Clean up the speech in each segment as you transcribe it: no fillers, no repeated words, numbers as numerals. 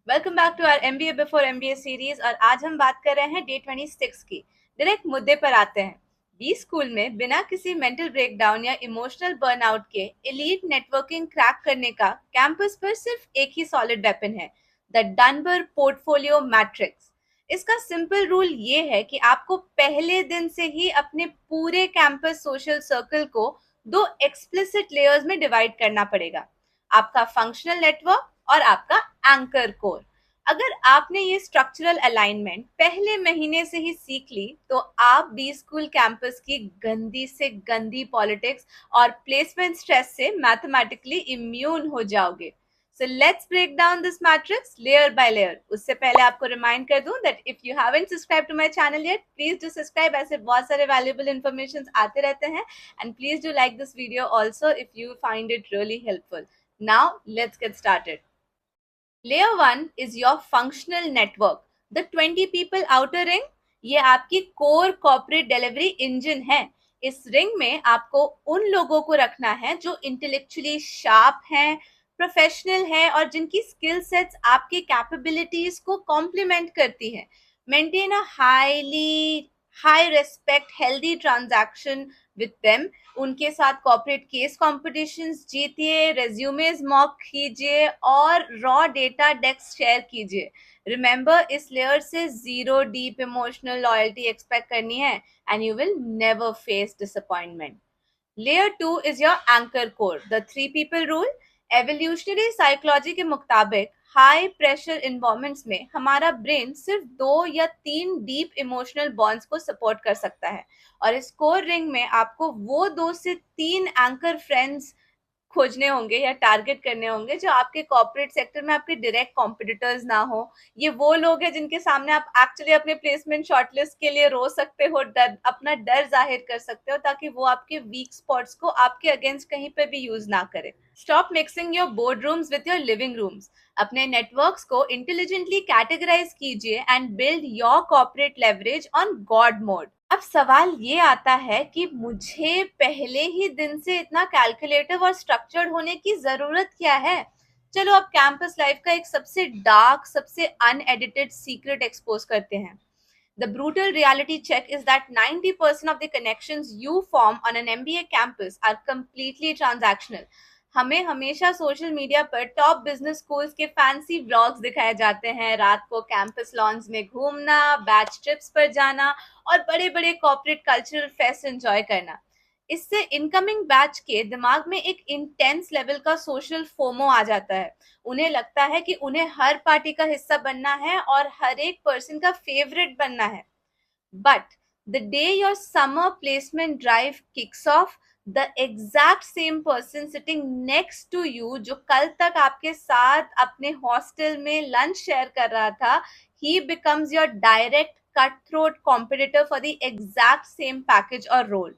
Welcome back to our MBA before MBA series. और आज हम बात कर रहे हैं डे 26 की। डायरेक्ट मुद्दे पर आते हैं। बी स्कूल में बिना किसी मेंटल ब्रेकडाउन या इमोशनल बर्नआउट के एलीट नेटवर्किंग क्रैक करने का कैंपस पर सिर्फ एक ही सॉलिड वेपन है, द डनबर पोर्टफोलियो मैट्रिक्स। इसका सिंपल रूल ये है कि आपको पहले दिन से ही अपने पूरे कैंपस सोशल सर्कल को दो एक्सप्लिसिट लेयर्स में डिवाइड करना पड़ेगा, आपका फंक्शनल नेटवर्क और आपका एंकर कोर। अगर आपने ये स्ट्रक्चरल अलाइनमेंट पहले महीने से ही सीख ली तो आप बी स्कूल कैंपस की गंदी से गंदी पॉलिटिक्स और प्लेसमेंट स्ट्रेस से मैथमेटिकली इम्यून हो जाओगे। So let's break down this matrix layer by layer. उससे पहले आपको रिमाइंड कर दूं that if you haven't subscribed to my channel yet, please do subscribe. ऐसे बहुत सारे valuable informations आते रहते हैं, and please do like this video also if you find it really helpful. Now let's get started. Layer 1 is your functional network. The 20 people outer ring, ये आपकी core corporate delivery engine है। इस ring में आपको उन लोगों को रखना है जो इंटेलेक्चुअली शार्प हैं, प्रोफेशनल है और जिनकी स्किल सेट्स आपके कैपेबिलिटीज को कॉम्प्लीमेंट करती है। Maintain a high respect healthy transaction with them. उनके साथ कॉर्पोरेट केस कॉम्पिटिशन्स जीतिए, रेज्यूमेज मॉक कीजिए और रॉ डेटा डेक्स शेयर कीजिए। रिमेंबर, इस लेयर से zero deep emotional loyalty expect करनी है and you will never face disappointment. Layer 2 is your anchor core, the three people rule. Evolutionary psychology के मुताबिक हाई प्रेशर इन्वायरमेंट्स में हमारा brain सिर्फ 2 या 3 डीप इमोशनल बॉन्ड्स को सपोर्ट कर सकता है, और इस कोर रिंग में आपको वो 2 से 3 एंकर फ्रेंड्स खोजने होंगे या टारगेट करने होंगे जो आपके कॉर्पोरेट सेक्टर में आपके डायरेक्ट कॉम्पिटिटर्स ना हो। ये वो लोग हैं जिनके सामने आप एक्चुअली अपने प्लेसमेंट शॉर्टलिस्ट के लिए रो सकते हो, अपना डर जाहिर कर सकते हो, ताकि वो आपके वीक स्पॉट्स को आपके अगेंस्ट कहीं पे भी यूज ना करे। Stop mixing your board rooms with your living rooms. अपने नेटवर्क्स को इंटेलिजेंटली कैटेगराइज कीजिए and build your corporate leverage on God mode. अब सवाल ये आता है कि मुझे पहले ही दिन से इतना कैलकुलेटिव और स्ट्रक्चर्ड होने की जरूरत क्या है? चलो अब कैंपस लाइफ का एक सबसे डार्क, सबसे अनएडिटेड सीक्रेट एक्सपोज करते हैं। The brutal reality check is that 90% of the connections you form on an MBA campus are completely transactional. हमें हमेशा सोशल मीडिया पर टॉप बिजनेस स्कूल्स के फैंसी व्लॉग्स दिखाए जाते हैं, रात को कैंपस लॉन्स में घूमना, बैच ट्रिप्स पर जाना और बड़े बड़े कॉर्पोरेट कल्चरल फेस्ट एंजॉय करना। इससे इनकमिंग बैच के दिमाग में एक इंटेंस लेवल का सोशल फोमो आ जाता है। उन्हें लगता है कि उन्हें हर पार्टी का हिस्सा बनना है और हर एक पर्सन का फेवरेट बनना है। But the day your summer placement drive kicks off, the exact same person sitting next to you जो कल तक आपके साथ अपने हॉस्टल में लंच शेयर कर रहा था, he becomes your direct cutthroat competitor for the exact same package or role.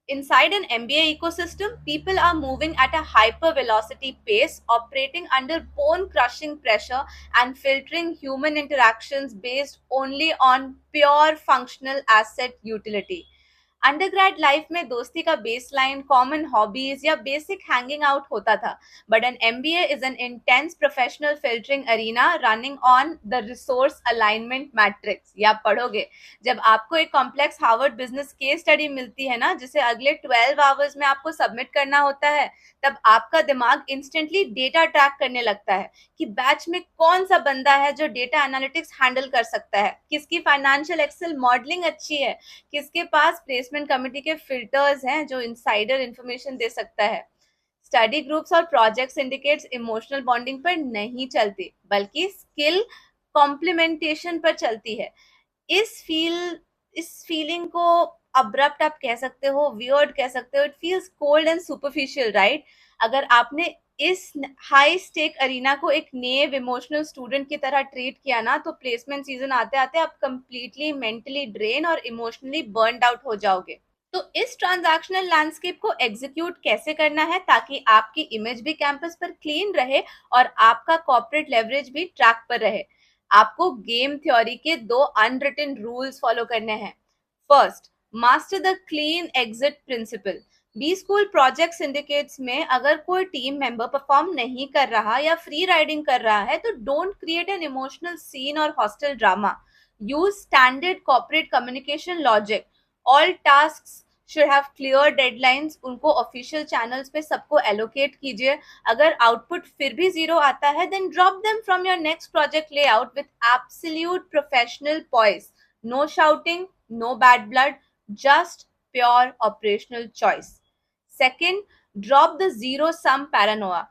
Inside an MBA ecosystem, people are moving at a hyper-velocity pace, operating under bone-crushing pressure and filtering human interactions based only on pure functional asset utility. Undergrad life में दोस्ती का baseline common hobbies या basic hanging out होता था, but an MBA is an intense professional filtering arena running on the resource alignment matrix. या पढ़ोगे, जब आपको एक complex Harvard business case study मिलती है ना, जिसे अगले 12 आवर्स में आपको सबमिट करना होता है, तब आपका दिमाग इंस्टेंटली डेटा ट्रैक करने लगता है कि बैच में कौन सा बंदा है जो डेटा एनालिटिक्स हैंडल कर सकता है, किसकी फाइनेंशियल एक्सेल मॉडलिंग अच्छी है, किसके पास प्लेसमेंट कमेटी के फिल्टर्स हैं जो इनसाइडर इंफॉर्मेशन दे सकता है। स्टडी ग्रुप्स और प्रोजेक्ट सिंडिकेट्स इमोशनल बॉन्डिंग पर नहीं चलती, बल्कि स्किल कॉम्प्लीमेंटेशन पर चलती है। इस फीलिंग को अब्रप्ट आप कह सकते हो, वियर्ड कह सकते हो, it feels cold and superficial, right? अगर आपने इस हाई स्टेक अरीना को एक नेव इमोशनल स्टूडेंट की तरह ट्रीट किया ना, तो प्लेसमेंट सीजन आते आते आप कंप्लीटली मेंटली ड्रेन और इमोशनली बर्नड आउट हो जाओगे। तो इस ट्रांजैक्शनल लैंडस्केप को एग्जीक्यूट कैसे करना है ताकि आपकी इमेज भी कैंपस पर क्लीन रहे और आपका कॉर्पोरेट लेवरेज भी ट्रैक पर रहे? आपको गेम थ्योरी के 2 अनरिटन रूल्स फॉलो करने हैं। First, master the clean exit principle. B school project syndicates में अगर कोई टीम मेंबर परफॉर्म नहीं कर रहा या फ्री राइडिंग कर रहा है तो don't create an emotional scene और hostel drama. Use standard corporate communication logic. All task should have clear deadlines. उनको ऑफिशियल चैनल्स पे सबको एलोकेट कीजिए. अगर आउटपुट फिर भी जीरो आता है then drop them from your next project layout with absolute professional poise. No shouting, no bad blood, just pure operational choice. Second, drop the zero sum paranoia.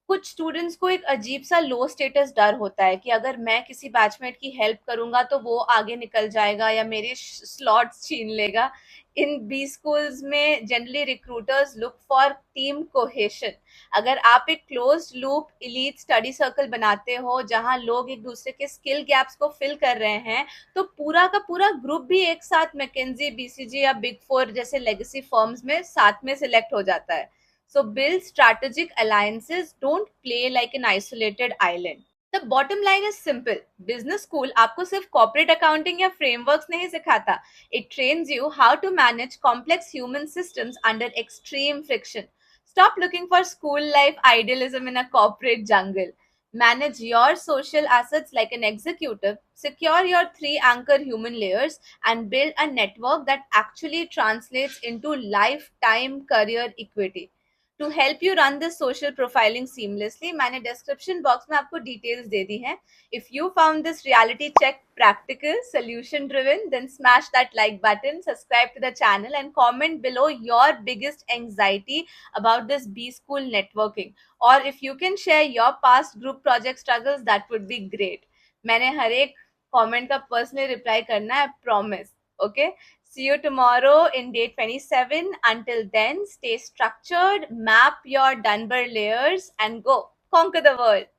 कुछ students को एक अजीब सा लो स्टेटस डर होता है कि अगर मैं किसी बैचमेट की हेल्प करूंगा तो वो आगे निकल जाएगा या मेरे स्लॉट्स छीन लेगा. इन बी स्कूल्स में generally recruiters look for team cohesion. अगर आप एक closed loop elite study circle बनाते हो जहां लोग एक दूसरे के स्किल गैप्स को फिल कर रहे हैं तो पूरा का पूरा ग्रुप भी एक साथ मैकेंजी, बीसीजी या बिग फोर जैसे लेगेसी फर्म्स में साथ में सिलेक्ट हो जाता है. So build strategic alliances, don't play like an isolated island. The bottom line is simple. Business school आपको सिर्फ corporate accounting या frameworks नहीं सिखाता. It trains you how to manage complex human systems under extreme friction. Stop looking for school life idealism in a corporate jungle. Manage your social assets like an executive, secure your three anchor human layers, and build a network that actually translates into lifetime career equity. To help you run this social profiling seamlessly मैंने description box में आपको details दे दी हैं. If you found this reality check practical, solution driven, then smash that like button, subscribe to the channel, and comment below your biggest anxiety about this B school networking. Or if you can share your past group project struggles, that would be great. मैंने हर एक comment का personally reply करना है, promise. Okay, see you tomorrow in day 27. Until then, stay structured, map your Dunbar layers, and go conquer the world.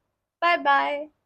Bye bye.